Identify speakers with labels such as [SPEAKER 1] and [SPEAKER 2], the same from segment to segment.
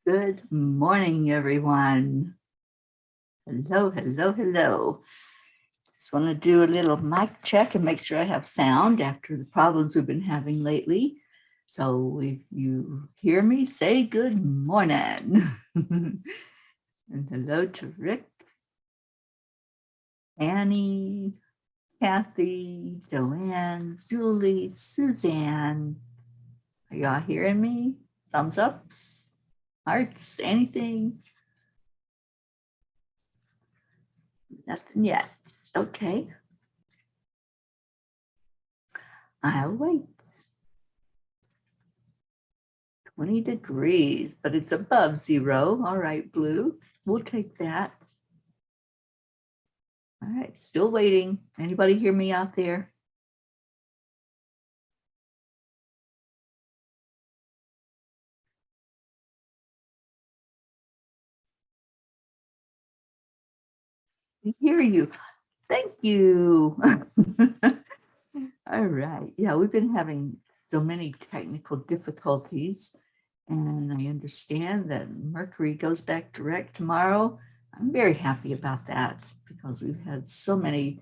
[SPEAKER 1] Good morning, everyone. Hello, hello, hello. Just want to do a little mic check and make sure I have sound after the problems we've been having lately. So if you hear me, say good morning. And hello to Rick, Annie, Kathy, Joanne, Julie, Suzanne. Are y'all hearing me? Thumbs ups, hearts, anything? Nothing yet. Okay. I'll wait. 20 degrees, but it's above zero. All right, Blue, we'll take that. All right, still waiting. Anybody hear me out there? We hear you. Thank you. All right. Yeah, we've been having so many technical difficulties, and I understand that Mercury goes back direct tomorrow. I'm very happy about that because we've had so many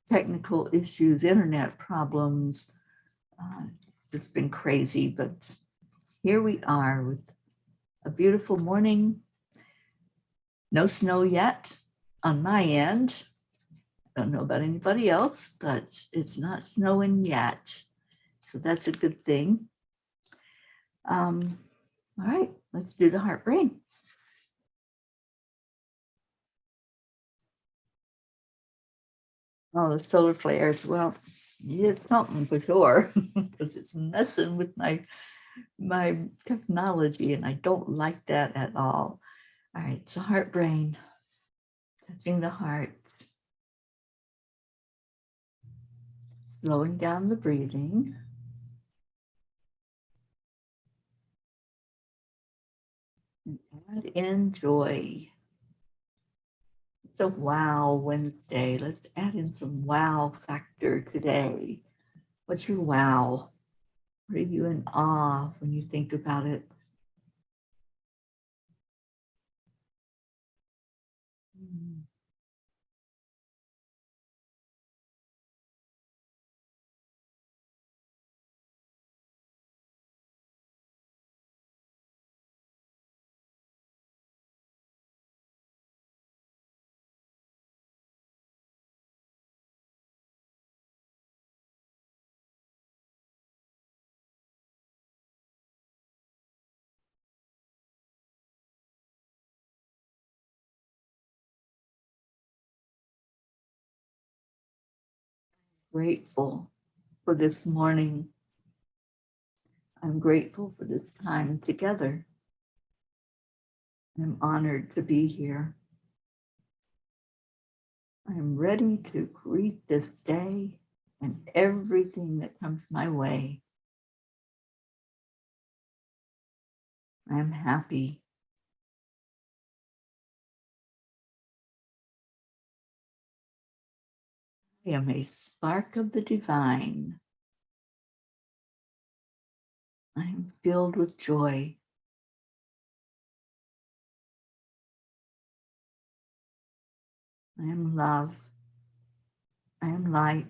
[SPEAKER 1] technical issues, internet problems. It's been crazy, but here we are with a beautiful morning. No snow yet on my end. I don't know about anybody else, but it's not snowing yet. So that's a good thing. All right, let's do the heart brain. Oh, the solar flares. Well, it's something for sure because it's messing with my technology, and I don't like that at all. All right, so heart brain, touching the heart, slowing down the breathing. And add in joy. It's a wow Wednesday. Let's add in some wow factor today. What's your wow? What are you in awe of when you think about it? Grateful for this morning. I'm grateful for this time together. I'm honored to be here. I'm ready to greet this day and everything that comes my way. I'm happy. I am a spark of the divine. I am filled with joy. I am love. I am light.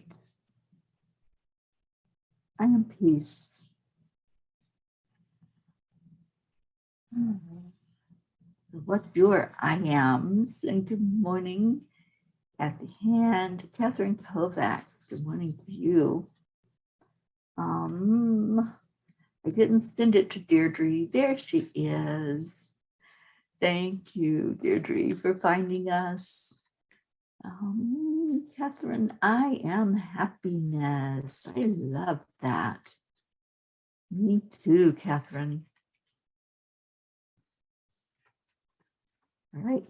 [SPEAKER 1] I am peace. So what's your I am? And good morning, Kathy Hand, Catherine Kovacs. Good morning to you. I didn't send it to Deirdre. There she is. Thank you, Deirdre, for finding us. Catherine, I am happiness. I love that. Me too, Catherine. All right.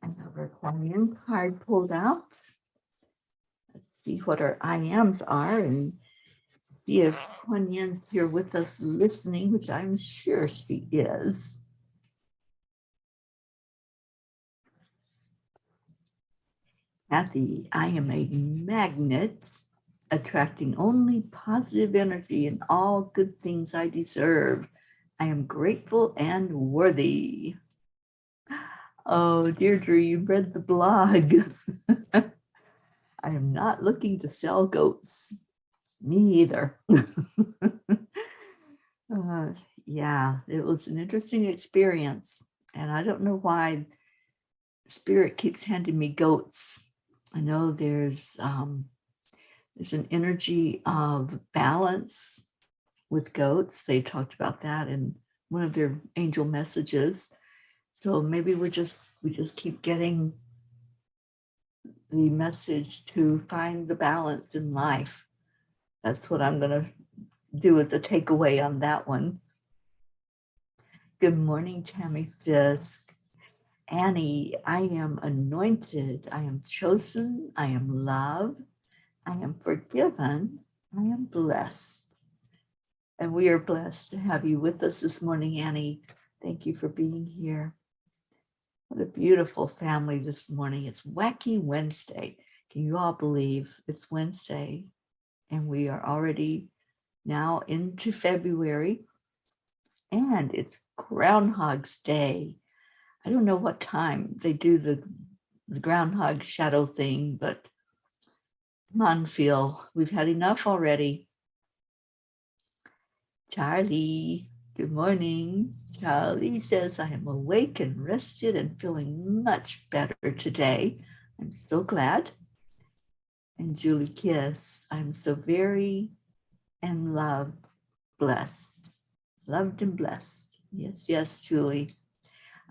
[SPEAKER 1] I have our Kuan card pulled out. Let's see what our I ams are and see if Kuan Yin's here with us listening, which I'm sure she is. Kathy, I am a magnet attracting only positive energy and all good things I deserve. I am grateful and worthy. Oh, Deirdre, you read the blog. I am not looking to sell goats. Me either. Yeah, it was an interesting experience. And I don't know why Spirit keeps handing me goats. I know there's an energy of balance with goats. They talked about that in one of their angel messages. So maybe we just keep getting the message to find the balance in life. That's what I'm going to do as a takeaway on that one. Good morning, Tammy Fisk. Annie, I am anointed. I am chosen. I am loved. I am forgiven. I am blessed. And we are blessed to have you with us this morning, Annie. Thank you for being here. What a beautiful family this morning. It's Wacky Wednesday. Can you all believe it's Wednesday? And we are already now into February. And it's Groundhog's Day. I don't know what time they do the groundhog shadow thing, but come on, Phil. We've had enough already. Charlie, good morning. Charlie says, I am awake and rested and feeling much better today. I'm so glad. And Julie Kiss, I'm so very and loved, blessed. Loved and blessed. Yes, yes, Julie.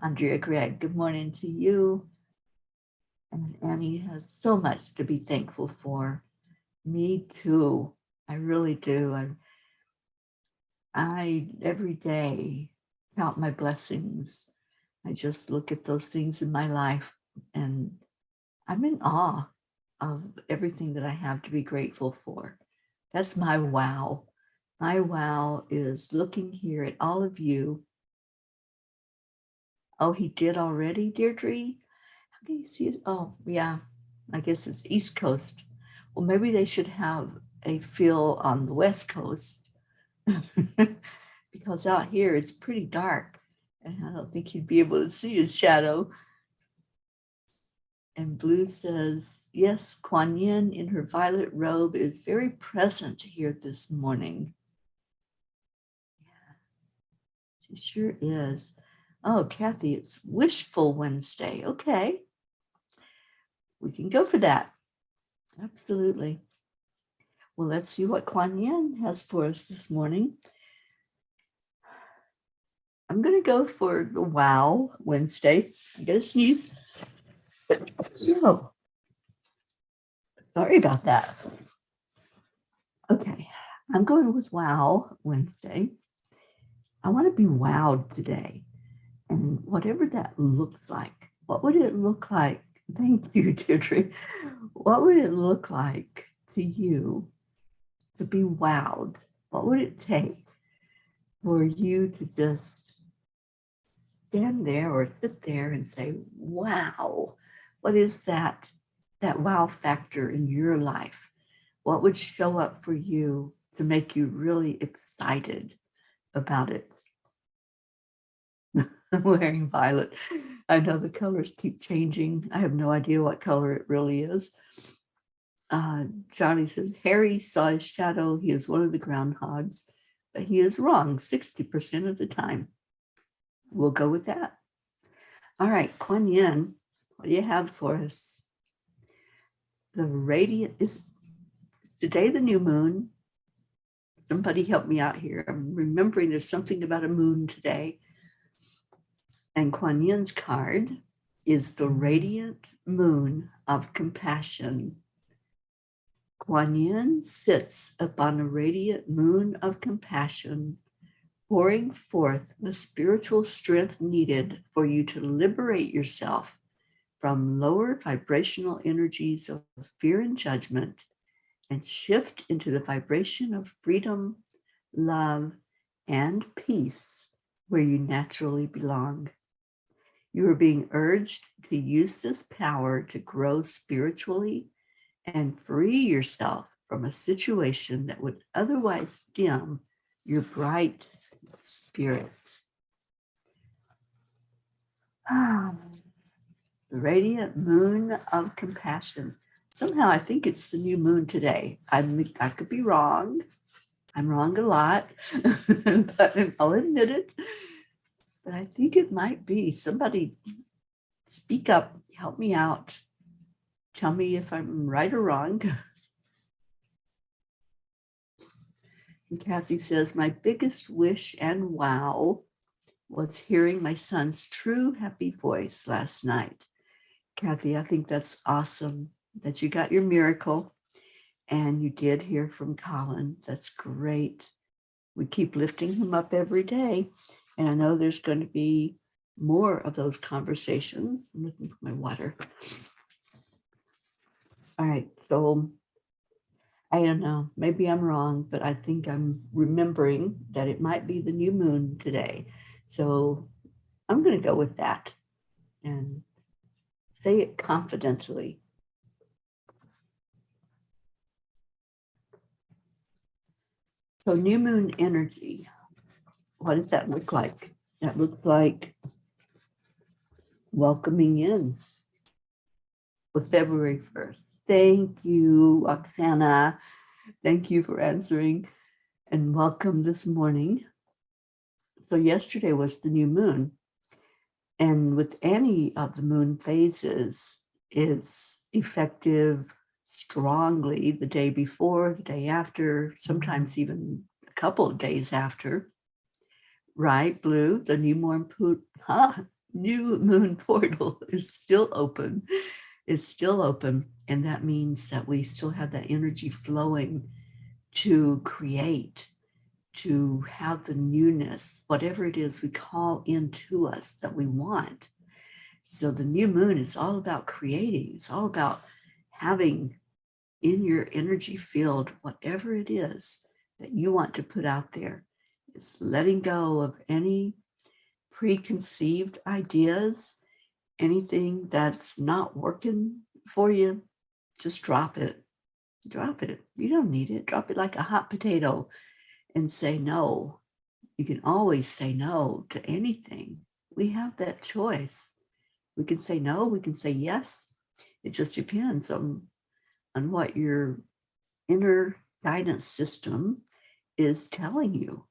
[SPEAKER 1] Andrea Gregg, good morning to you. And Annie has so much to be thankful for. Me too. I really do. I every day count my blessings. I just look at those things in my life and I'm in awe of everything that I have to be grateful for. That's my wow. My wow is looking here at all of you. Oh, he did already, Deirdre? How can you see it? Oh, yeah. I guess it's East Coast. Well, maybe they should have a Phil on the West Coast because out here it's pretty dark and I don't think he'd be able to see his shadow. And Blue says, yes, Kuan Yin in her violet robe is very present here this morning. Yeah, she sure is. Oh, Kathy, it's Wishful Wednesday. Okay. We can go for that. Absolutely. Well, let's see what Kuan Yin has for us this morning. I'm going to go for the WoW Wednesday. I'm going to sneeze. So, sorry about that. Okay, I'm going with WoW Wednesday. I want to be wowed today. And whatever that looks like, what would it look like? Thank you, Deirdre. What would it look like to you to be wowed? What would it take for you to just stand there or sit there and say, wow, what is that wow factor in your life? What would show up for you to make you really excited about it? I'm wearing violet. I know the colors keep changing. I have no idea what color it really is. Charlie says, Harry saw his shadow. He is one of the groundhogs, but he is wrong 60% of the time. We'll go with that. All right, Kuan Yin, what do you have for us? The radiant is today the new moon. Somebody help me out here. I'm remembering there's something about a moon today. And Kuan Yin's card is the radiant moon of compassion. Kuan Yin sits upon a radiant moon of compassion, pouring forth the spiritual strength needed for you to liberate yourself from lower vibrational energies of fear and judgment and shift into the vibration of freedom, love, and peace where you naturally belong. You are being urged to use this power to grow spiritually and free yourself from a situation that would otherwise dim your bright Spirit. The radiant moon of compassion. Somehow I think it's the new moon today. I could be wrong. I'm wrong a lot, but I'll admit it. But I think it might be. Somebody speak up, help me out. Tell me if I'm right or wrong. And Kathy says, my biggest wish and wow was hearing my son's true happy voice last night. Kathy, I think that's awesome that you got your miracle and you did hear from Colin. That's great. We keep lifting him up every day. And I know there's going to be more of those conversations. I'm looking for my water. All right, so I don't know, maybe I'm wrong, but I think I'm remembering that it might be the new moon today. So I'm going to go with that and say it confidently. So new moon energy, what does that look like? That looks like welcoming in with February 1st. Thank you, Oksana. Thank you for answering and welcome this morning. So yesterday was the new moon. And with any of the moon phases, it's effective strongly the day before, the day after, sometimes even a couple of days after. Right, Blue, the new moon portal is still open. It's still open. And that means that we still have that energy flowing to create, to have the newness, whatever it is we call into us that we want. So the new moon is all about creating. It's all about having in your energy field, whatever it is that you want to put out there. It's letting go of any preconceived ideas, anything that's not working for you, just drop it. Drop it. You don't need it. Drop it like a hot potato and say no. You can always say no to anything. We have that choice. We can say no, we can say yes. It just depends on what your inner guidance system is telling you.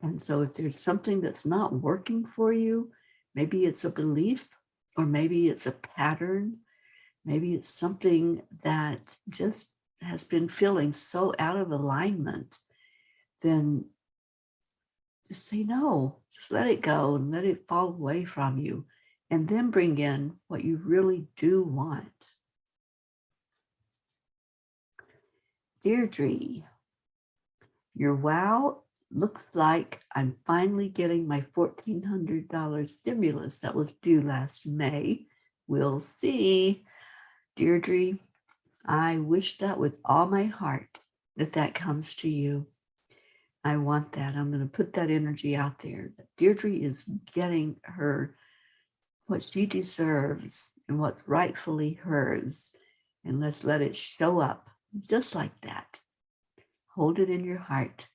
[SPEAKER 1] And so if there's something that's not working for you, maybe it's a belief, or maybe it's a pattern, maybe it's something that just has been feeling so out of alignment, then just say no. Just let it go and let it fall away from you, and then bring in what you really do want. Deirdre, your wow looks like I'm finally getting my $1,400 stimulus that was due last May. We'll see. Deirdre, I wish that with all my heart that comes to you. I want that. I'm going to put that energy out there. Deirdre is getting her what she deserves and what's rightfully hers. And let's let it show up just like that. Hold it in your heart.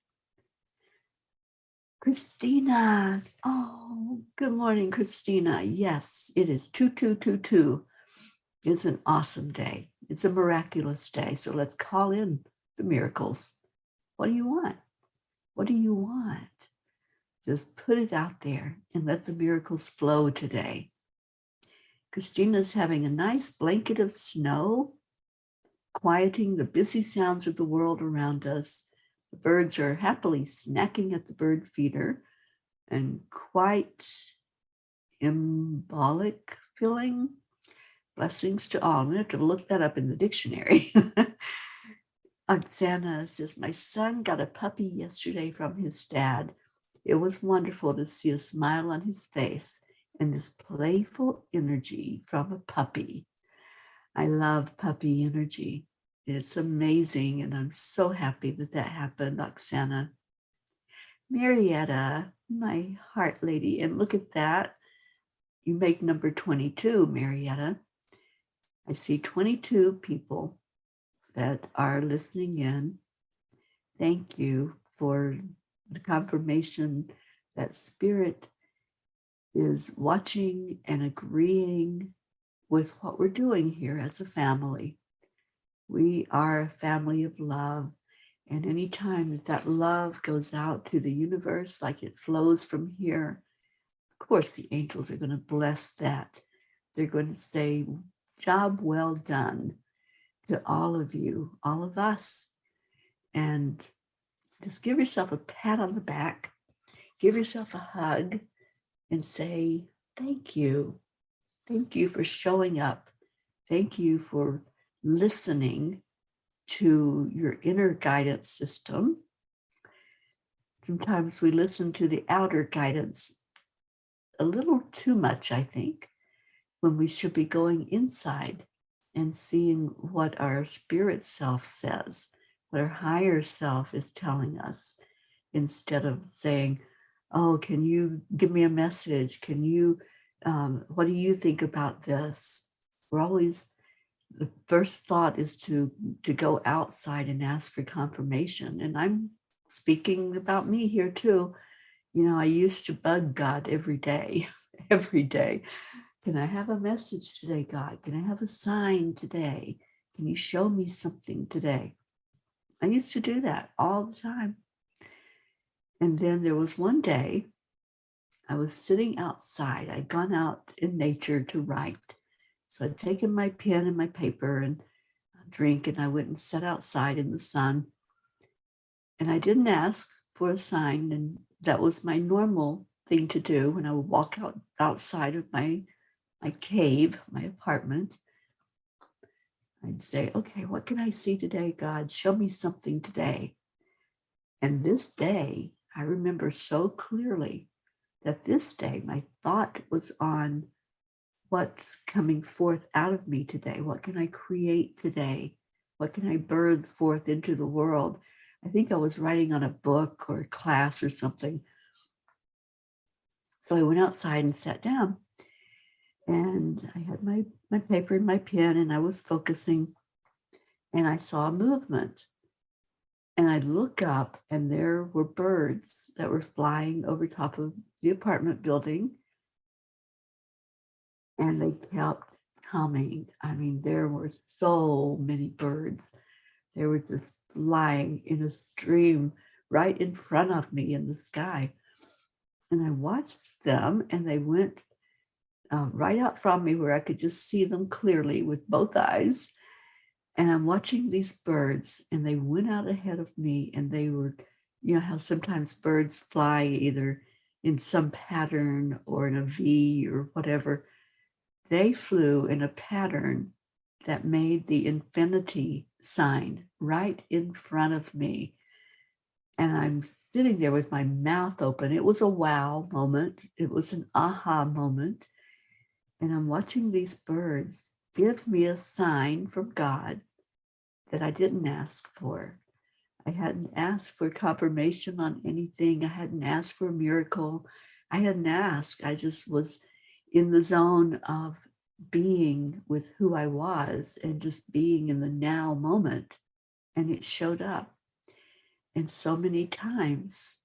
[SPEAKER 1] Christina. Oh, good morning, Christina. Yes, it is 2222. It's an awesome day. It's a miraculous day. So let's call in the miracles. What do you want? What do you want? Just put it out there and let the miracles flow today. Christina's having a nice blanket of snow, quieting the busy sounds of the world around us. The birds are happily snacking at the bird feeder, and quite embolic feeling. Blessings to all. I'm going to have to look that up in the dictionary. Oksana says, my son got a puppy yesterday from his dad. It was wonderful to see a smile on his face and this playful energy from a puppy. I love puppy energy. It's amazing, and I'm so happy that happened, Oksana. Marietta, my heart lady, and look at that. You make number 22, Marietta. I see 22 people that are listening in. Thank you for the confirmation that Spirit is watching and agreeing with what we're doing here as a family. We are a family of love. And anytime that love goes out to the universe, like it flows from here, of course, the angels are going to bless that. They're going to say, job well done to all of you, all of us. And just give yourself a pat on the back, give yourself a hug, and say, thank you. Thank you for showing up. Thank you for listening to your inner guidance system. Sometimes we listen to the outer guidance a little too much, I think, when we should be going inside and seeing what our spirit self says, what our higher self is telling us, instead of saying, oh, can you give me a message? Can you, what do you think about this? We're always, the first thought is to go outside and ask for confirmation. And I'm speaking about me here too. You know, I used to bug God every day, every day. Can I have a message today, God? Can I have a sign today? Can you show me something today? I used to do that all the time. And then there was one day I was sitting outside. I'd gone out in nature to write. So I'd taken my pen and my paper and a drink, and I went and sat outside in the sun. And I didn't ask for a sign. And that was my normal thing to do when I would walk outside of my cave, my apartment. I'd say, okay, what can I see today, God? Show me something today. And this day, I remember so clearly that this day, my thought was on what's coming forth out of me today. What can I create today? What can I birth forth into the world? I think I was writing on a book or a class or something. So I went outside and sat down. And I had my paper and my pen, and I was focusing, and I saw a movement. And I look up, and there were birds that were flying over top of the apartment building. And they kept coming. I mean, there were so many birds. They were just flying in a stream right in front of me in the sky. And I watched them, and they went right out from me where I could just see them clearly with both eyes. And I'm watching these birds, and they went out ahead of me, and they were, you know how sometimes birds fly either in some pattern or in a V or whatever. They flew in a pattern that made the infinity sign right in front of me. And I'm sitting there with my mouth open. It was a wow moment. It was an aha moment. And I'm watching these birds give me a sign from God that I didn't ask for. I hadn't asked for confirmation on anything. I hadn't asked for a miracle. I hadn't asked. I just was in the zone of being with who I was and just being in the now moment. And it showed up. And so many times,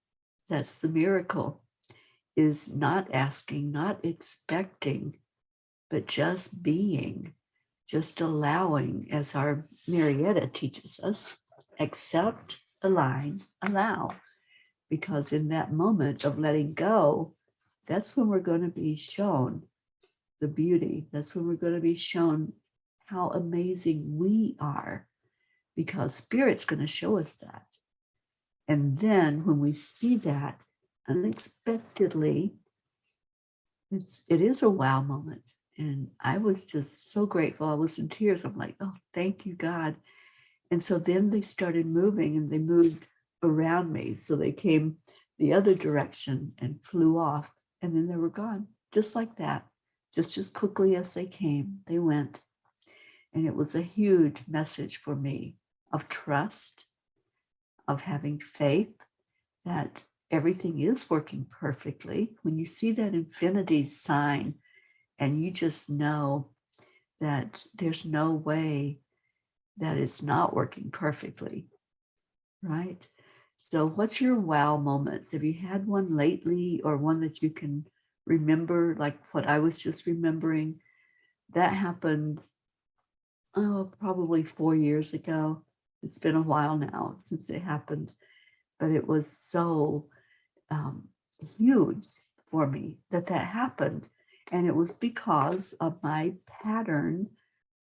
[SPEAKER 1] that's the miracle, is not asking, not expecting, but just being, just allowing, as our Marietta teaches us, accept, align, allow. Because in that moment of letting go, that's when we're going to be shown the beauty. That's when we're going to be shown how amazing we are, because Spirit's going to show us that. And then when we see that unexpectedly, it is a wow moment. And I was just so grateful. I was in tears. I'm like, oh, thank you, God. And so then they started moving, and they moved around me. So they came the other direction and flew off. And then they were gone, just like that. Just as quickly as they came, they went. And it was a huge message for me of trust, of having faith that everything is working perfectly. When you see that infinity sign, and you just know that there's no way that it's not working perfectly, right? So what's your wow moments? Have you had one lately or one that you can remember, like what I was just remembering? That happened, oh, probably 4 years ago. It's been a while now since it happened, but it was so um, huge for me that happened. And it was because of my pattern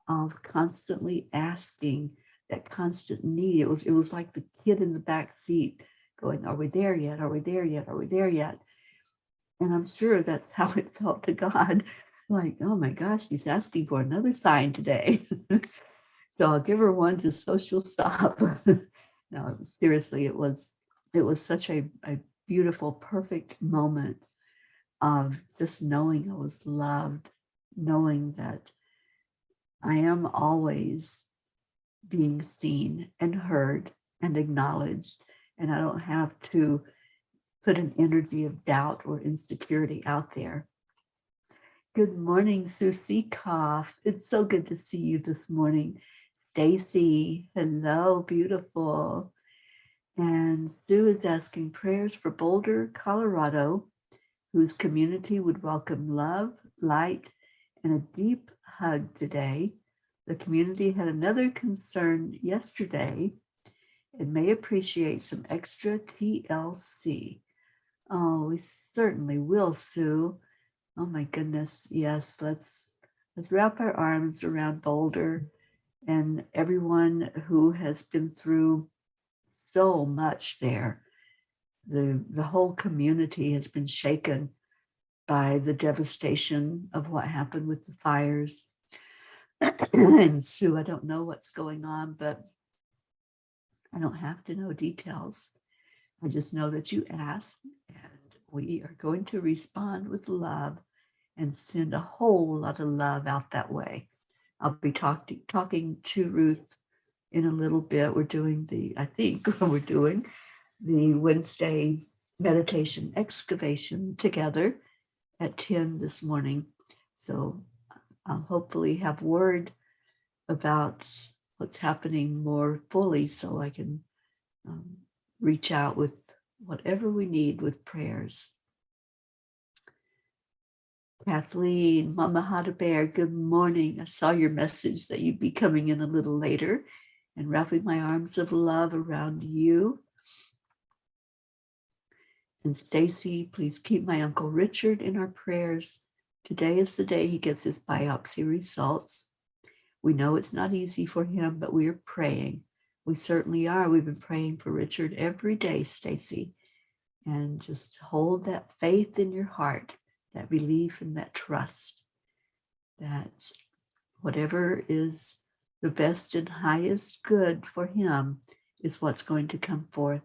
[SPEAKER 1] of constantly asking, that constant need. It was like the kid in the back seat going, are we there yet? Are we there yet? Are we there yet? And I'm sure that's how it felt to God. Like, oh my gosh, she's asking for another sign today. So I'll give her one just so she'll stop. No, seriously, it was such a beautiful, perfect moment of just knowing I was loved, knowing that I am always being seen and heard and acknowledged, and I don't have to put an energy of doubt or insecurity out there. Good morning, Susie Koff. It's so good to see you this morning. Stacy, hello, beautiful. And Sue is asking prayers for Boulder, Colorado, whose community would welcome love, light, and a deep hug today. The community had another concern yesterday and may appreciate some extra TLC. Oh, we certainly will, Sue. Oh my goodness, yes, let's wrap our arms around Boulder and everyone who has been through so much there. The whole community has been shaken by the devastation of what happened with the fires. And Sue, I don't know what's going on, but I don't have to know details. I just know that you asked, and we are going to respond with love and send a whole lot of love out that way. I'll be talking to Ruth in a little bit. We're doing the Wednesday meditation excavation together at 10 this morning. So I'll hopefully have word about what's happening more fully so I can reach out with whatever we need with prayers. Kathleen, Mama Hada Bear, good morning. I saw your message that you'd be coming in a little later and wrapping my arms of love around you. And Stacy, please keep my Uncle Richard in our prayers. Today is the day he gets his biopsy results. We know it's not easy for him, but we are praying. We certainly are. We've been praying for Richard every day, Stacy. And just hold that faith in your heart, that belief and that trust that whatever is the best and highest good for him is what's going to come forth.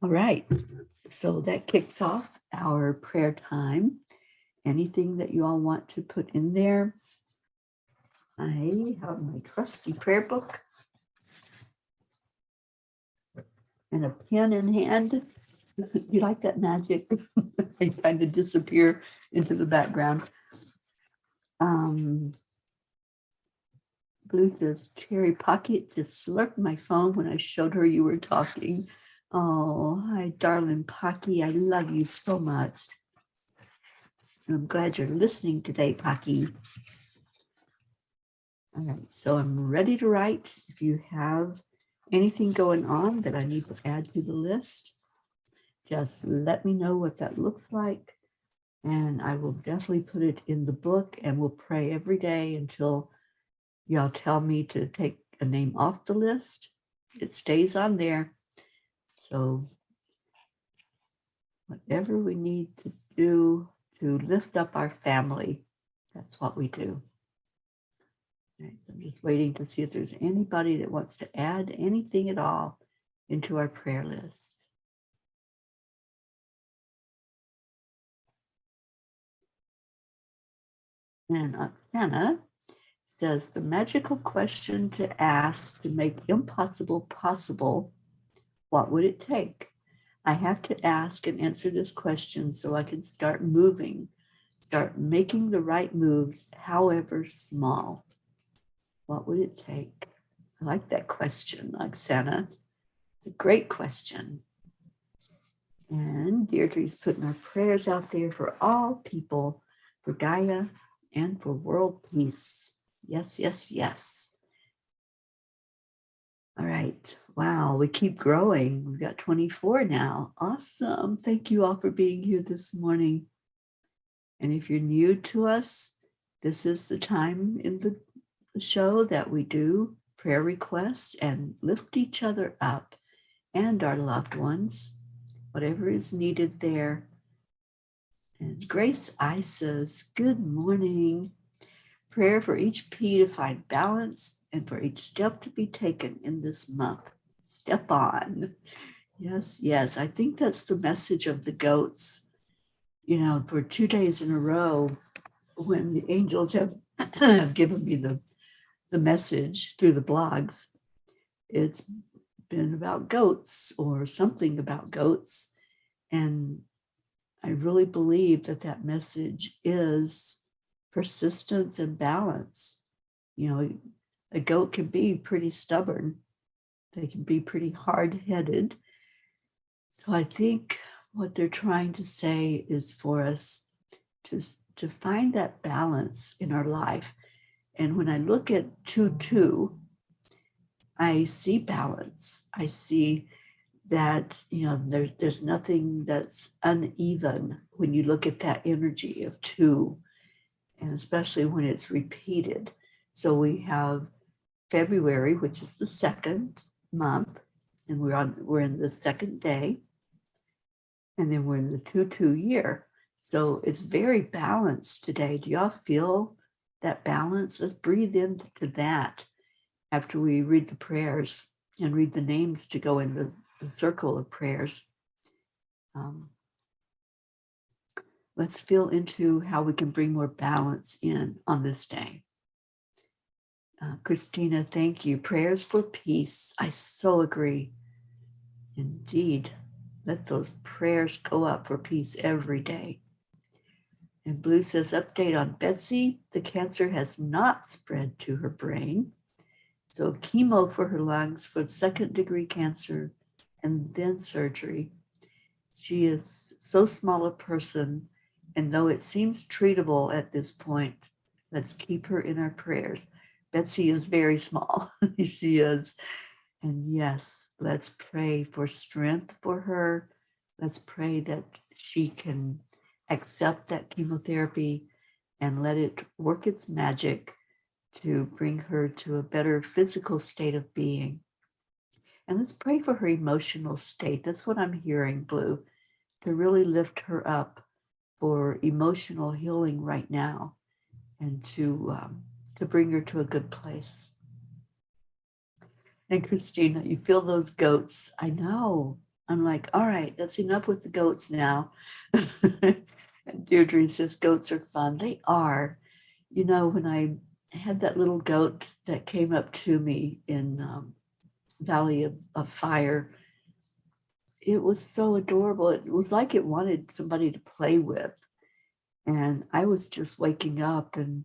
[SPEAKER 1] All right, so that kicks off our prayer time. Anything that you all want to put in there? I have my trusty prayer book and a pen in hand. You like that magic? I kind of disappear into the background. Blue says, Terry Pocket just slurped my phone when I showed her you were talking. Oh, hi, darling Pocky. I love you so much. I'm glad you're listening today, Pocky. All right, so I'm ready to write. If you have anything going on that I need to add to the list, just let me know what that looks like. And I will definitely put it in the book and we'll pray every day until y'all tell me to take a name off the list. It stays on there. So whatever we need to do to lift up our family, that's what we do. Right, so I'm just waiting to see if there's anybody that wants to add anything at all into our prayer list. And Oksana says, the magical question to ask to make impossible possible, what would it take? I have to ask and answer this question so I can start moving, start making the right moves, however small. What would it take? I like that question, Oksana. It's a great question. And Deirdre's putting our prayers out there for all people, for Gaia, and for world peace. Yes, yes, yes. All right. Wow, we keep growing. We've got 24 now. Awesome. Thank you all for being here this morning. And if you're new to us, this is the time in the show that we do prayer requests and lift each other up and our loved ones, whatever is needed there. And Grace I says, good morning. Prayer for each P to find balance and for each step to be taken in this month. Step on. Yes, yes. I think that's the message of the goats. You know, for 2 days in a row, when the angels have, have given me the message through the blogs, it's been about goats or something about goats. And I really believe that that message is persistence and balance. You know, a goat can be pretty stubborn. They can be pretty hard-headed. So I think what they're trying to say is for us to find that balance in our life. And when I look at 2-2, I see balance. I see that, you know, there's nothing that's uneven when you look at that energy of 2, and especially when it's repeated. So we have February, which is the second month, and we're in the second day, and then we're in the 2-2 year. So it's very balanced today. Do y'all feel that balance? Let's breathe into that after we read the prayers and read the names to go in the circle of prayers. Let's feel into how we can bring more balance in on this day. Christina, thank you. Prayers for peace. I so agree. Indeed. Let those prayers go up for peace every day. And Blue says, update on Betsy. The cancer has not spread to her brain. So chemo for her lungs for 2nd-degree cancer and then surgery. She is so small a person, and though it seems treatable at this point, let's keep her in our prayers. Betsy is very small. She is. And yes, let's pray for strength for her. Let's pray that she can accept that chemotherapy and let it work its magic to bring her to a better physical state of being. And let's pray for her emotional state. That's what I'm hearing, Blue, to really lift her up for emotional healing right now and to bring her to a good place. And Christina, you feel those goats. I know. I'm like, all right, that's enough with the goats now. And Deirdre says, goats are fun. They are. You know, when I had that little goat that came up to me in Valley of Fire, it was so adorable. It was like it wanted somebody to play with. And I was just waking up and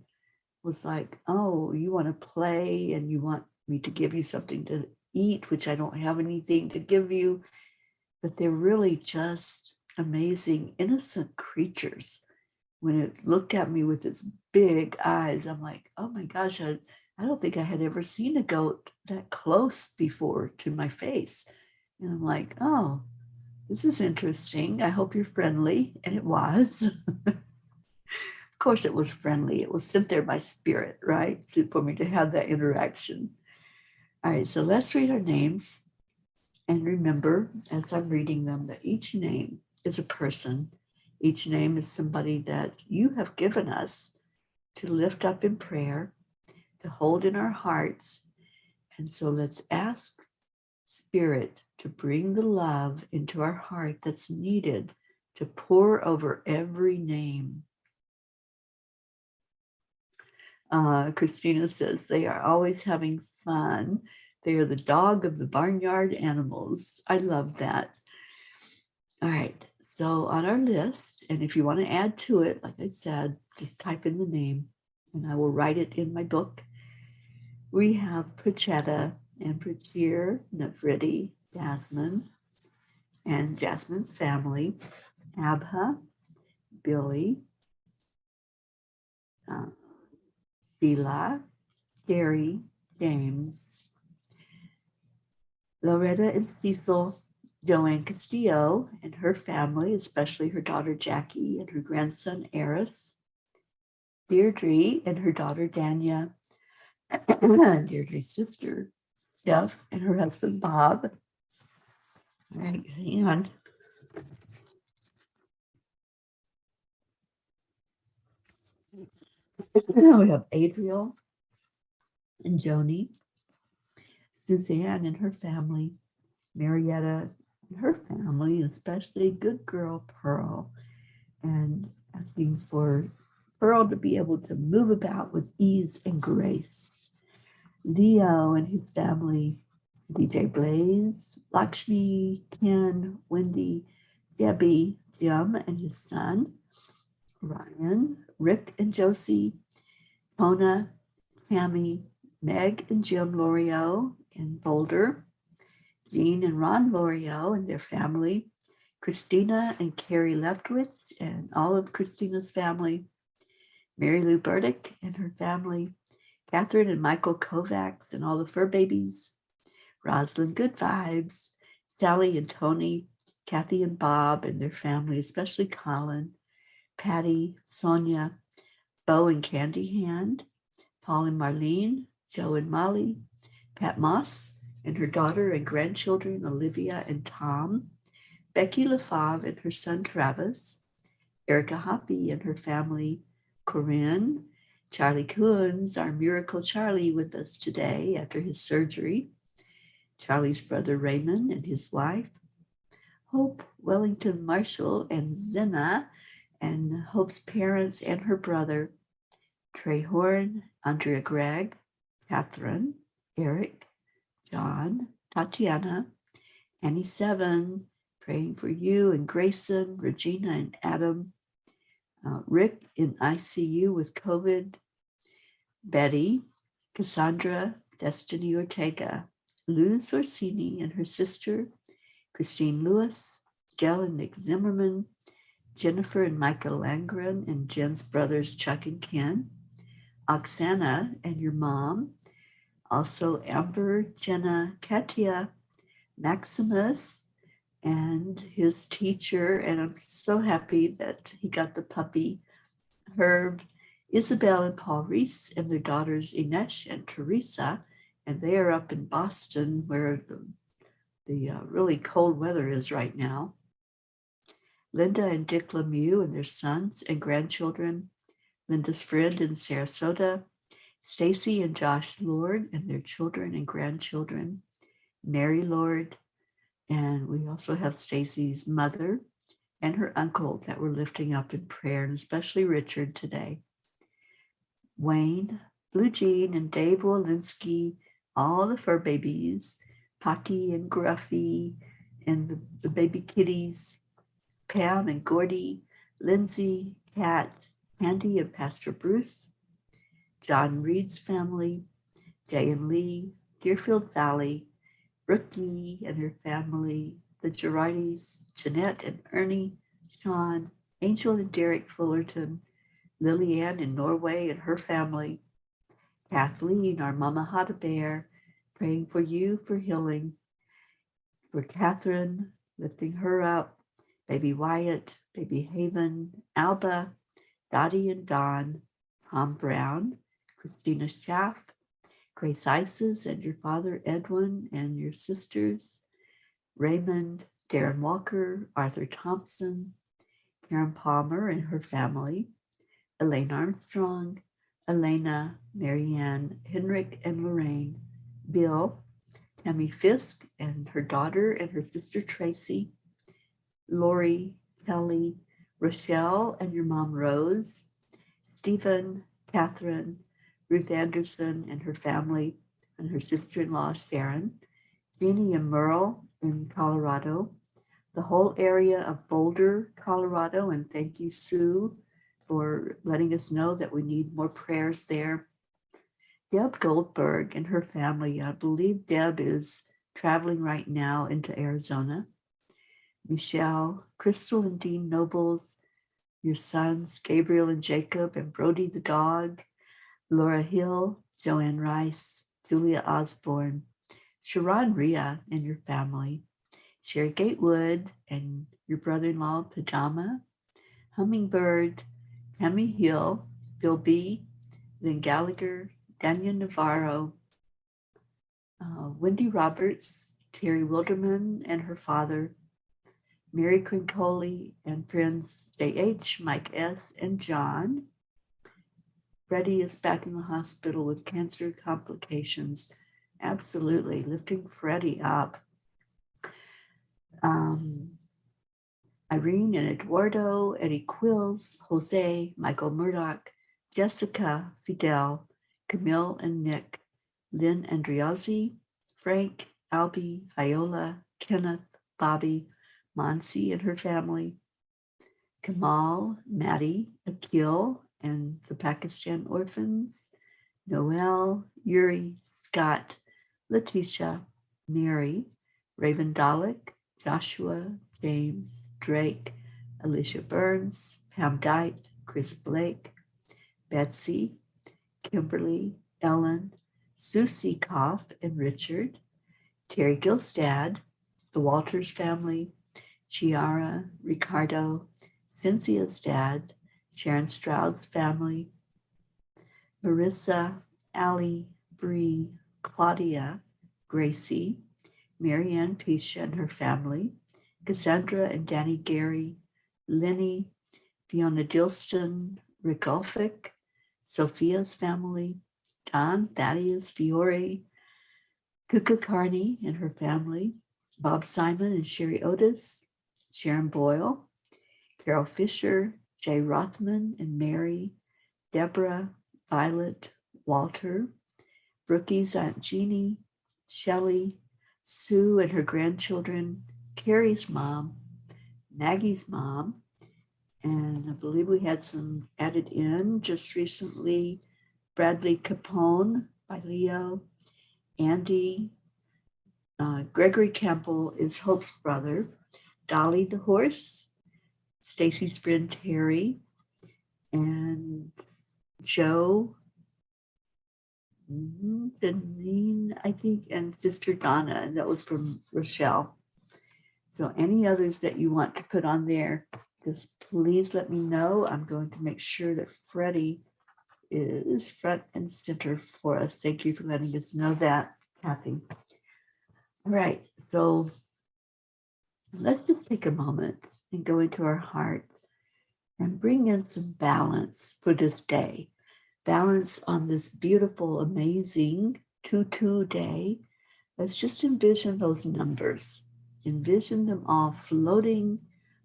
[SPEAKER 1] was like, oh, you want to play and you want me to give you something to eat, which I don't have anything to give you. But they're really just amazing, innocent creatures. When it looked at me with its big eyes, I'm like, oh my gosh, I don't think I had ever seen a goat that close before to my face. And I'm like, oh, this is interesting. I hope you're friendly. And it was. Of course, it was friendly. It was sent there by spirit, right? For me to have that interaction. All right, so let's read our names. And remember, as I'm reading them, that each name is a person. Each name is somebody that you have given us to lift up in prayer, to hold in our hearts. And so let's ask Spirit to bring the love into our heart that's needed to pour over every name. Christina says, they are always having fun. They are the dog of the barnyard animals. I love that. All right, so on our list, and if you want to add to it, like I said, just type in the name and I will write it in my book. We have Prachetta and Prachir, Navriti, Jasmine, and Jasmine's family, Abha, Billy, uh, Sheila, Gary, James, Loretta and Cecil, Joanne Castillo and her family, especially her daughter Jackie and her grandson Eris, Deirdre and her daughter Dania, Deirdre's sister Steph and her husband Bob. All right, hang on. We have Adriel and Joni, Suzanne and her family, Marietta and her family, especially good girl Pearl, and asking for Pearl to be able to move about with ease and grace. Leo and his family, DJ Blaze, Lakshmi, Ken, Wendy, Debbie, Jim and his son, Ryan, Rick and Josie, Mona, Tammy, Meg and Jim Lorio in Boulder, Jean and Ron Lorio and their family, Christina and Carrie Leftwitz and all of Christina's family, Mary Lou Burdick and her family, Catherine and Michael Kovacs and all the fur babies, Rosalind Good Vibes, Sally and Tony, Kathy and Bob and their family, especially Colin, Patty, Sonia, Bo and Candy Hand, Paul and Marlene, Joe and Molly, Pat Moss and her daughter and grandchildren, Olivia and Tom, Becky LaFave and her son, Travis, Erica Hoppy and her family, Corinne, Charlie Coons, our miracle Charlie with us today after his surgery, Charlie's brother Raymond and his wife, Hope Wellington Marshall and Zena, and Hope's parents and her brother, Trey Horn, Andrea Gregg, Catherine, Eric, John, Tatiana, Annie Seven, praying for you and Grayson, Regina and Adam, Rick in ICU with COVID, Betty, Cassandra, Destiny Ortega, Luz Orsini and her sister, Christine Lewis, Gail and Nick Zimmerman, Jennifer and Michael Langren and Jen's brothers Chuck and Ken, Oksana and your mom, also Amber, Jenna, Katia, Maximus, and his teacher, and I'm so happy that he got the puppy, Herb, Isabel and Paul Reese, and their daughters Inesh and Teresa, and they are up in Boston where the really cold weather is right now. Linda and Dick Lemieux and their sons and grandchildren, Linda's friend in Sarasota, Stacy and Josh Lord and their children and grandchildren, Mary Lord, and we also have Stacy's mother and her uncle that we're lifting up in prayer, and especially Richard today. Wayne, Blue Jean, and Dave Walensky, all the fur babies, Pocky and Gruffy, and the baby kitties, Pam and Gordy, Lindsay, Kat, Andy and Pastor Bruce, John Reed's family, Jay and Lee, Deerfield Valley, Rookie and her family, the Girardis, Jeanette and Ernie, Sean, Angel and Derek Fullerton, Lillian in Norway and her family, Kathleen, our Mama Hada Bear, praying for you for healing, for Catherine, lifting her up, baby Wyatt, baby Haven, Alba, Dottie and Don, Tom Brown, Christina Schaff, Grace Isis and your father Edwin and your sisters, Raymond, Darren Walker, Arthur Thompson, Karen Palmer and her family, Elaine Armstrong, Elena, Marianne, Henrik and Lorraine, Bill, Tammy Fisk and her daughter and her sister Tracy, Lori, Kelly, Rochelle and your mom Rose, Stephen, Catherine, Ruth Anderson and her family and her sister-in-law Sharon, Jeannie and Merle in Colorado, the whole area of Boulder, Colorado, and thank you, Sue, for letting us know that we need more prayers there. Deb Goldberg and her family. I believe Deb is traveling right now into Arizona. Michelle, Crystal and Dean Nobles, your sons, Gabriel and Jacob, and Brody the dog, Laura Hill, Joanne Rice, Julia Osborne, Sharon Rhea and your family, Sherry Gatewood and your brother-in-law, Pajama, Hummingbird, Tammy Hill, Bill B., Lynn Gallagher, Daniel Navarro, Wendy Roberts, Terry Wilderman and her father, Mary Crincoli and Prince J.H., Mike S., and John. Freddie is back in the hospital with cancer complications. Absolutely, lifting Freddie up. Irene and Eduardo, Eddie Quills, Jose, Michael Murdoch, Jessica, Fidel, Camille and Nick, Lynn Andriozzi, Frank, Albie, Viola, Kenneth, Bobby, Monsi and her family, Kamal, Maddie, Akil, and the Pakistan orphans, Noel, Yuri, Scott, Letitia, Mary, Raven Dalek, Joshua, James, Drake, Alicia Burns, Pam Dite, Chris Blake, Betsy, Kimberly, Ellen, Susie Koff and Richard, Terry Gilstad, the Walters family, Chiara, Ricardo, Cynthia's dad, Sharon Stroud's family, Marissa, Allie, Bree, Claudia, Gracie, Marianne Pisha and her family, Cassandra and Danny Gary, Lenny, Fiona Dilston, Rick Ulfick, Sophia's family, Don Thaddeus Fiore, Kuka Carney and her family, Bob Simon and Sherry Otis, Sharon Boyle, Carol Fisher, Jay Rothman and Mary, Deborah, Violet, Walter, Brookie's Aunt Jeannie, Shelley, Sue and her grandchildren, Carrie's mom, Maggie's mom, and I believe we had some added in just recently, Bradley Capone by Leo, Andy, Gregory Campbell is Hope's brother, Dolly the horse, Stacy's friend Terry, and Joe, Janine, I think, and Sister Donna, and that was from Rochelle. So any others that you want to put on there, just please let me know. I'm going to make sure that Freddie is front and center for us. Thank you for letting us know that, Kathy. All right, so let's just take a moment and go into our heart and bring in some balance for this day. Balance on this beautiful, amazing 2-2 day. Let's just envision those numbers. Envision them all floating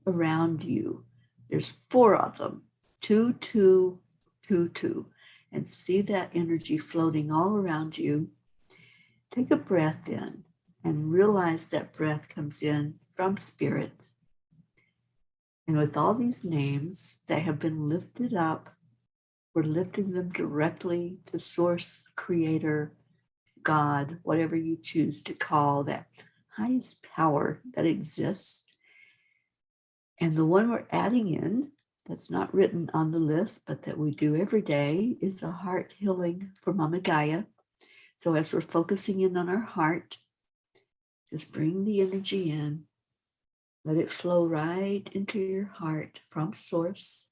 [SPEAKER 1] around you. There's 4 of them, 2, 2, 2, 2. And see that energy floating all around you. Take a breath in and realize that breath comes in from spirit. And with all these names that have been lifted up, we're lifting them directly to Source, Creator, God, whatever you choose to call that highest power that exists. And the one we're adding in, that's not written on the list, but that we do every day, is a heart healing for Mama Gaia. So as we're focusing in on our heart, just bring the energy in. Let it flow right into your heart from Source.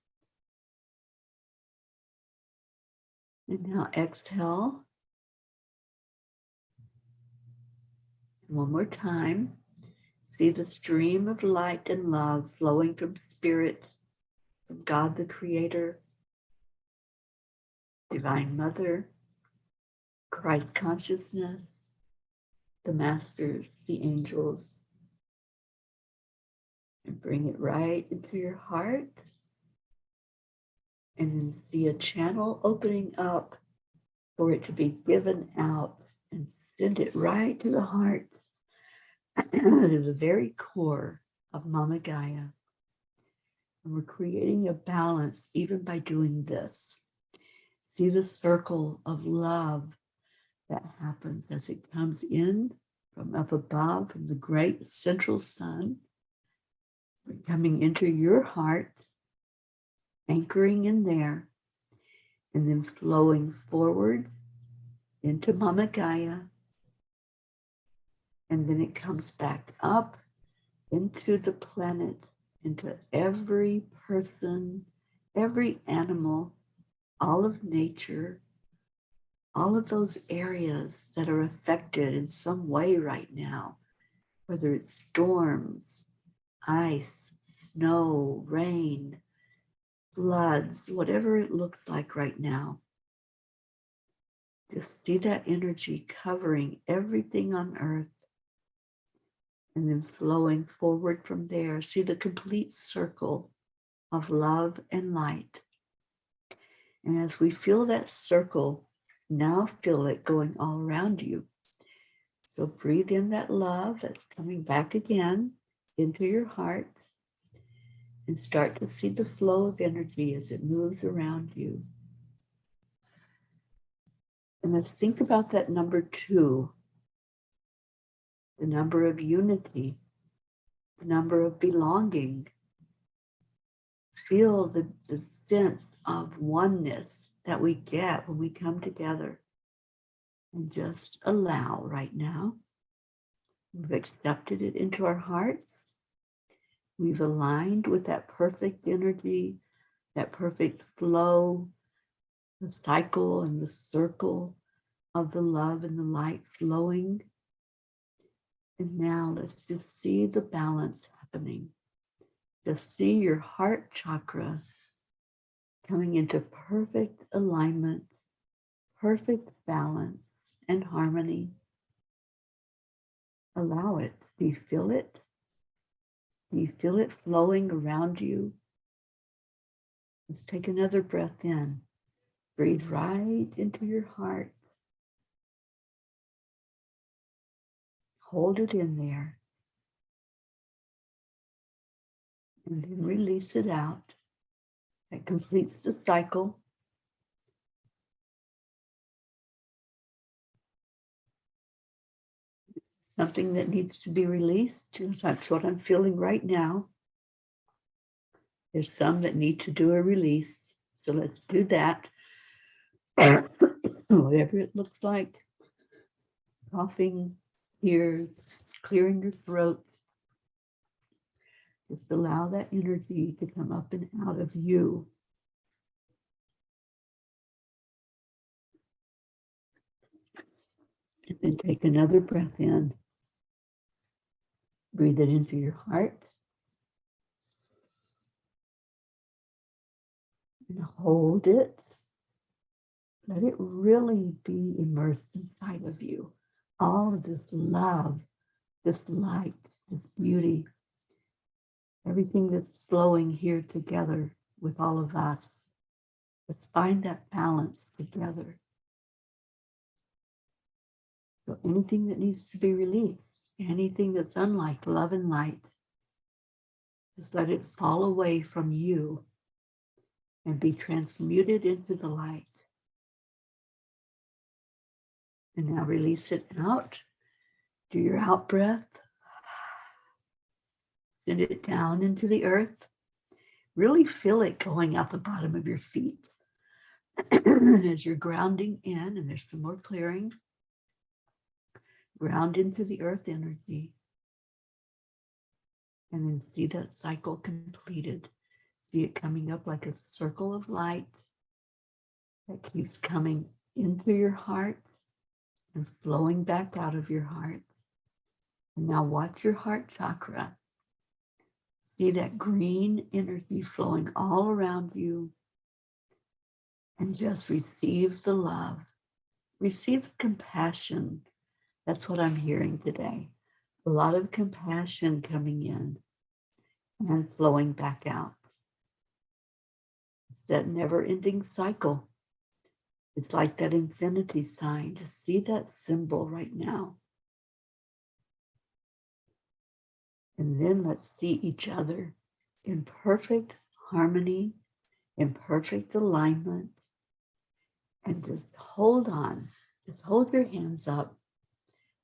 [SPEAKER 1] And now exhale. One more time. See the stream of light and love flowing from Spirit, from God the Creator, Divine Mother, Christ Consciousness, the Masters, the Angels. And bring it right into your heart. And then see a channel opening up for it to be given out, and send it right to the heart, to the very core of Mama Gaia. And we're creating a balance even by doing this. See the circle of love that happens as it comes in from up above, from the great central sun, coming into your heart, anchoring in there, and then flowing forward into Mama Gaia. And then it comes back up into the planet, into every person, every animal, all of nature, all of those areas that are affected in some way right now, whether it's storms, ice, snow, rain, floods, whatever it looks like right now. Just see that energy covering everything on earth and then flowing forward from there. See the complete circle of love and light. And as we feel that circle, now feel it going all around you. So breathe in that love that's coming back again into your heart and start to see the flow of energy as it moves around you. And let's think about that number 2, the number of unity, the number of belonging. Feel the sense of oneness that we get when we come together. And just allow right now. We've accepted it into our hearts. We've aligned with that perfect energy, that perfect flow, the cycle and the circle of the love and the light flowing. And now let's just see the balance happening. Just see your heart chakra coming into perfect alignment, perfect balance and harmony. Allow it. Do you feel it? Do you feel it flowing around you? Let's take another breath in. Breathe right into your heart. Hold it in there. And then release it out. That completes the cycle. Something that needs to be released. That's what I'm feeling right now. There's some that need to do a release. So let's do that. Whatever it looks like. Coughing, tears, clearing your throat. Just allow that energy to come up and out of you. And then take another breath in. Breathe it into your heart. And hold it. Let it really be immersed inside of you. All of this love, this light, this beauty, everything that's flowing here together with all of us. Let's find that balance together. So anything that needs to be released, anything that's unlike love and light, just let it fall away from you and be transmuted into the light. And now release it out. Do your out breath. Send it down into the earth. Really feel it going out the bottom of your feet. As you're grounding in, and there's some more clearing, ground into the earth energy. And then see that cycle completed. See it coming up like a circle of light that keeps coming into your heart and flowing back out of your heart. And now watch your heart chakra. See that green energy flowing all around you. And just receive the love. Receive compassion. That's what I'm hearing today. A lot of compassion coming in and flowing back out. It's that never-ending cycle. It's like that infinity sign. Just see that symbol right now. And then let's see each other in perfect harmony, in perfect alignment, and just hold on Just hold your hands up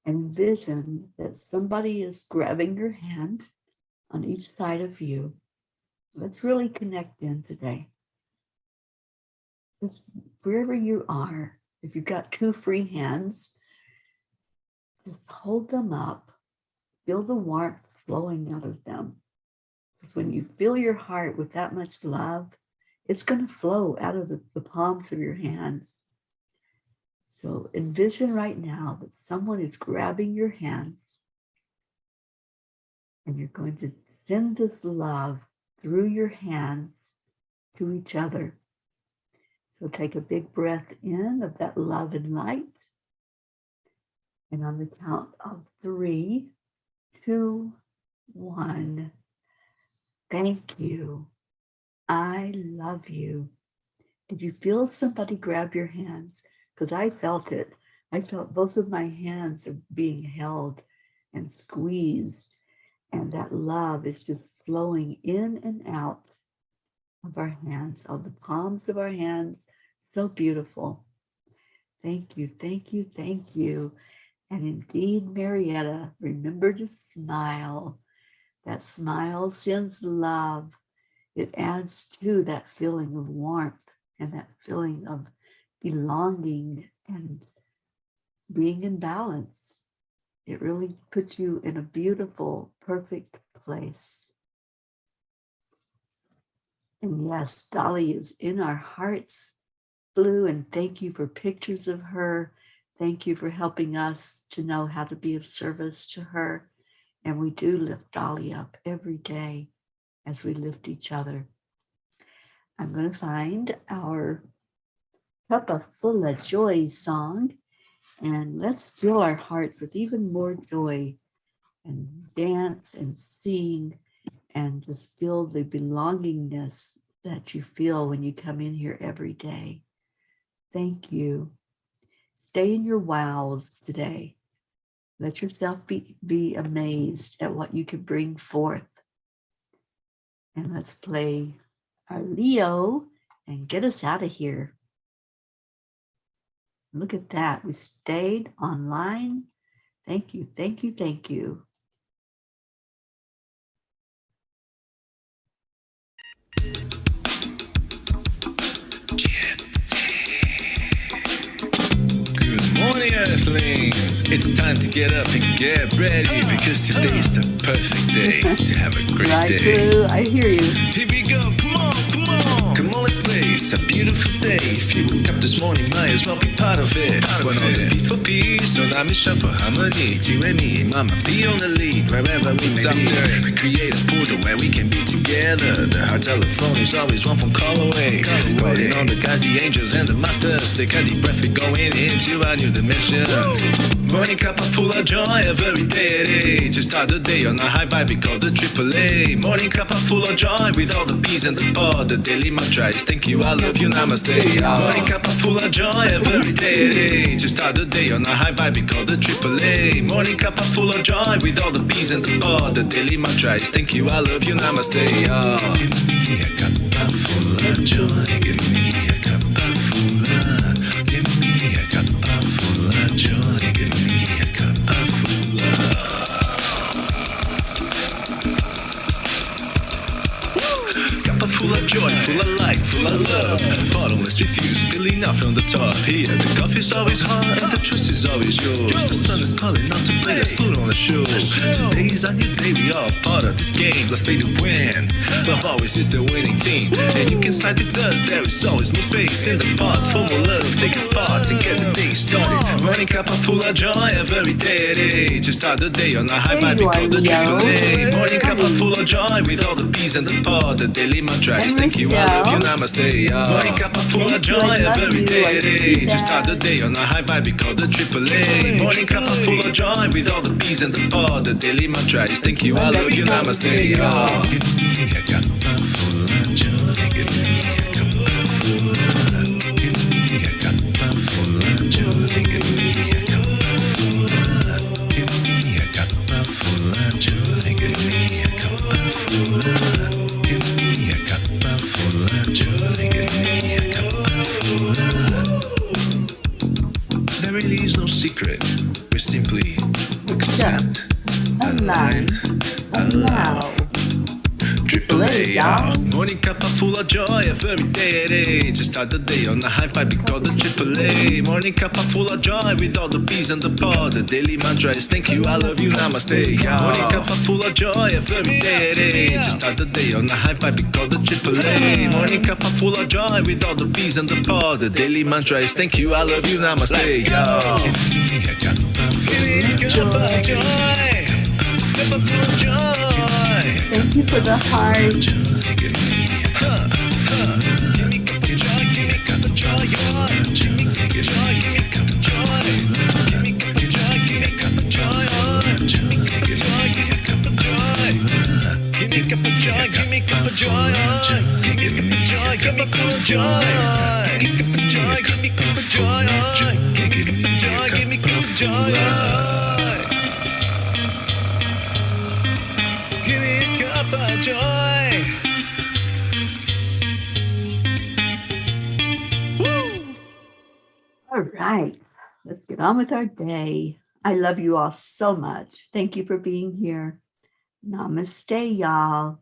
[SPEAKER 1] and envision that somebody is grabbing your hand on each side of you. Let's really connect in today. Just wherever you are, if you've got two free hands, just hold them up. Feel the warmth flowing out of them. Because when you fill your heart with that much love, it's going to flow out of the palms of your hands. So envision right now that someone is grabbing your hands and you're going to send this love through your hands to each other. So take a big breath in of that love and light. And on the count of 3, 2, 1, thank you. I love you. Did you feel somebody grab your hands? Because I felt it. I felt both of my hands are being held and squeezed. And that love is just flowing in and out of our hands, of the palms of our hands. So beautiful. Thank you, thank you, thank you. And indeed, Marietta, remember to smile. That smile sends love. It adds to that feeling of warmth and that feeling of belonging and being in balance. It really puts you in a beautiful, perfect place. And yes, Dolly is in our hearts, Blue, and thank you for pictures of her. Thank you for helping us to know how to be of service to her. And we do lift Dolly up every day as we lift each other. I'm going to find our Cuppa Fulla Joy song, and let's fill our hearts with even more joy and dance and sing and just feel the belongingness that you feel when you come in here every day. Thank you. Stay in your wows today. Let yourself be amazed at what you can bring forth. And let's play our Leo and get us out of here. Look at that. We stayed online. Thank you, thank you, thank you.
[SPEAKER 2] Morning, Earthlings! It's time to get up and get ready because today is the perfect day to have a great day.
[SPEAKER 1] Blue, I hear you.
[SPEAKER 2] Here we go, come on, come on! Come on, let's play. It's a beautiful day. If you woke up this morning, might as well be part of it. We're on a peaceful peace, on our mission for harmony. You and me, mama, be on the lead wherever we may be. We create a portal where we can be together. The heart telephone is always one phone call away. Calling on the guys, the angels, and the masters. Take a deep breath, we're going into our new dimension. Morning Cuppa Fulla Joy every day. To start the day on a high vibe, we call the AAA. Morning Cuppa Fulla Joy with all the P's and the pod. The daily mantra is thank you, I love you, namaste. Morning Cuppa Fulla Joy every day. To start the day on a high vibe, we call the AAA. Morning Cuppa Fulla Joy with all the P's and the pod. The daily mantra is thank you, I love you, namaste. Give me a Cuppa Fulla Joy. Give me a Cuppa Fulla. Give me a Cuppa Fulla Joy. Give me a Cuppa Fulla. Cuppa Fulla Joy, full of light, full of love. Bottomless refuse, spilling out from the top. Here, the coffee's always hot and the choice is always yours. The sun is calling out to play, let's put on a show. Today is a new day, we all part of this game. Let's play to win. Love always is the winning team. And you can side with us, there is always no space in the pot. For more love, take a spot and get the day started. Morning Cuppa Fulla Joy every day. To start the day on a high vibe, we call the AAA. Morning Cuppa Fulla Joy with all the P's and the pod. The daily mantra is thank you, I love you, namaste. Morning Cuppa Fulla Joy every day. To start the day on a high vibe, we call the AAA. Morning Cuppa Fulla Joy with all the P's and the pod. The daily mantra is thank you, I love you, namaste. Give me a Cuppa Fulla Joy. Give me a Cuppa Fulla. Give me a Cuppa Fulla Joy. Give me a Cuppa Fulla. Give me a Cuppa Fulla Joy. Give me a Cuppa Fulla. Give me a Cuppa Fulla Joy. Give me a Cuppa Fulla. There really
[SPEAKER 1] AAA, y'all.
[SPEAKER 2] Morning Cuppa Fulla Joy, every day at 8. Just start the day on the high five, we call the AAA. Morning Cuppa Fulla Joy, with all the P's and the pod. The daily mantra is thank you, I love you, namaste, y'all. Morning Cuppa Fulla Joy, every day at 8. Just start the day on the high five, we call the AAA. Morning Cuppa Fulla Joy, with all the P's and the pod. The daily mantra is thank you, I love you, namaste, y'all. Cuppa Joy, Cuppa Fulla Joy.
[SPEAKER 1] Thank you for the hearts.
[SPEAKER 2] Joy.
[SPEAKER 1] All right, let's get on with our day. I love you all so much. Thank you for being here. Namaste, y'all.